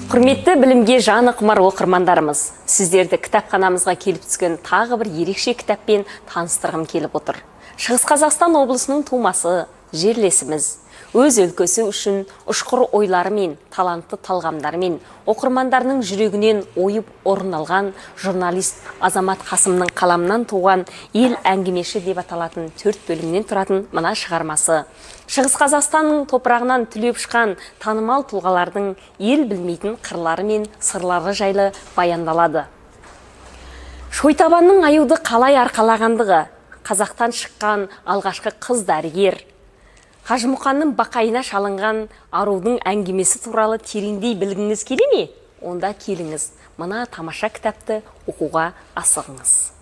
Құрметті білімге жаны құмар оқырмандарымыз, сіздерді кітапханамызға келіп түскен тағы бір ерекше кітаппен таныстырғым келіп отыр. Шығыс Қазақстан облысының тумасы, жерлесіміз, өз өлкесі үшін ұшқыр ойларымен, талантты талғамдарымен, оқырмандарының жүрегінен ойып орын алған журналист Азамат Қасымның қаламынан туған ел әңгімеші деп аталатын 4 бөлімнен тұратын мына шығармасы. Шығыс Қазақстанның топырағынан түлеп шыққан танымал тұлғалардың ел білмейтін қырлары мен сырлары жайлы баяндалады. Шойтабанның аюды қалай арқалағандығы, қазақтан шыққан алғашқы қыз дәрігер, Қажымұқанның бақайына шалынған арудың әңгімесі туралы тереңдей білгіңіз келе ме? Онда келіңіз, мына тамаша кітапты оқуға асығыңыз.